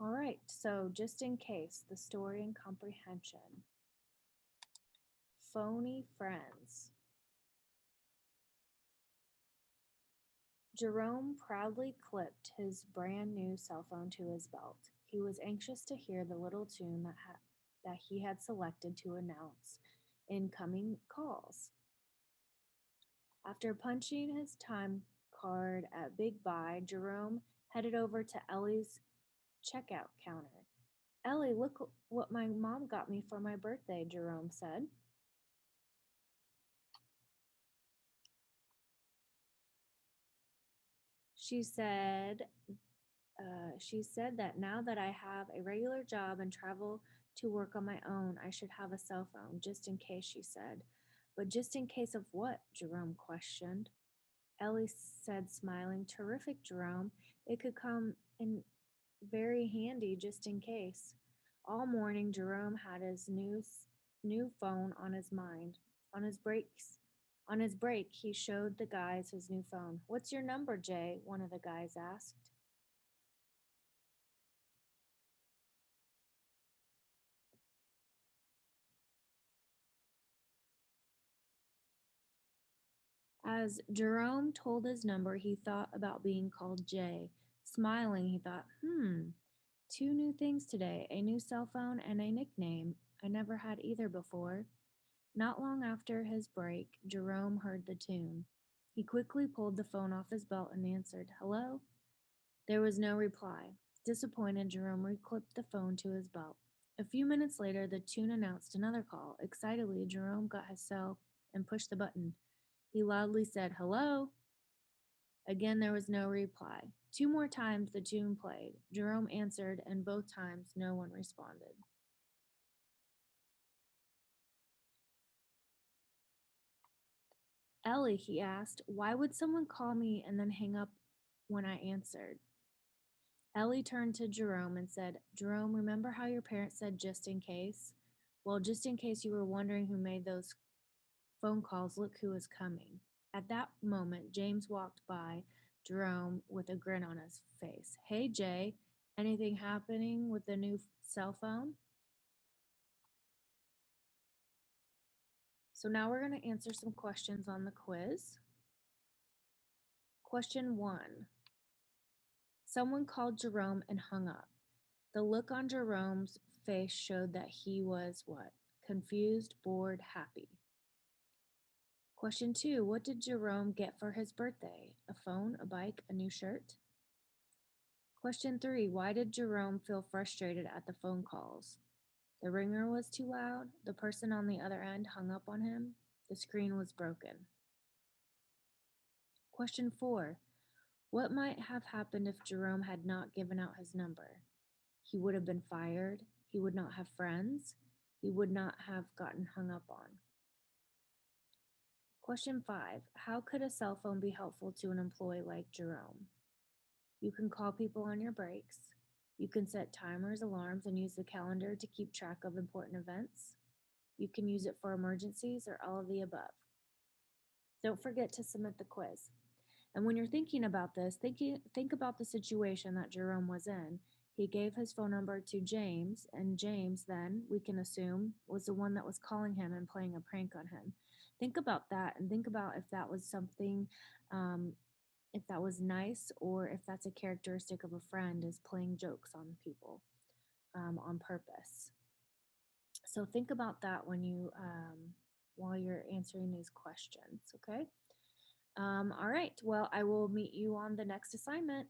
All right, so just in case, the story and comprehension. Phony friends. Jerome proudly clipped his brand new cell phone to his belt. He was anxious to hear the little tune that he had selected to announce incoming calls. After punching his time card at Big Buy, Jerome headed over to Ellie's checkout counter. Ellie, look what my mom got me for my birthday, Jerome said. She said, she said that now that I have a regular job and travel to work on my own, I should have a cell phone, just in case, she said. But just in case of what? Jerome questioned. Ellie said, smiling, terrific, Jerome. It could come in very handy just in case. All morning, Jerome had his new phone on his mind. On his breaks, on his break, he showed the guys his new phone. What's your number, Jay? One of the guys asked. As Jerome told his number, he thought about being called Jay. Smiling, he thought, two new things today, a new cell phone and a nickname. I never had either before. Not long after his break, Jerome heard the tune. He quickly pulled the phone off his belt and answered, Hello? There was no reply. Disappointed, Jerome reclipped the phone to his belt. A few minutes later, the tune announced another call. Excitedly, Jerome got his cell and pushed the button. He loudly said, Hello? Again, there was no reply. Two more times the tune played. Jerome answered, and both times no one responded. Ellie, he asked, why would someone call me and then hang up when I answered? Ellie turned to Jerome and said, Jerome, remember how your parents said just in case? Well, just in case you were wondering who made those phone calls, look who is coming. At that moment, James walked by Jerome with a grin on his face. Hey, Jay, anything happening with the new cell phone? So now we're going to answer some questions on the quiz. Question 1. Someone called Jerome and hung up. The look on Jerome's face showed that he was what? Confused, bored, happy. Question 2. What did Jerome get for his birthday? A phone, a bike, a new shirt? Question 3. Why did Jerome feel frustrated at the phone calls? The ringer was too loud, the person on the other end hung up on him, the screen was broken. Question 4. What might have happened if Jerome had not given out his number? He would have been fired, he would not have friends, he would not have gotten hung up on. Question 5. How could a cell phone be helpful to an employee like Jerome? You can call people on your breaks. You can set timers, alarms, and use the calendar to keep track of important events. You can use it for emergencies or all of the above. Don't forget to submit the quiz. And when you're thinking about this, think about the situation that Jerome was in. He gave his phone number to James, and James then, we can assume, was the one that was calling him and playing a prank on him. Think about that and think about if that was something, if that was nice or if that's a characteristic of a friend is playing jokes on people on purpose. So think about that when you while you're answering these questions, okay? All right, well, I will meet you on the next assignment.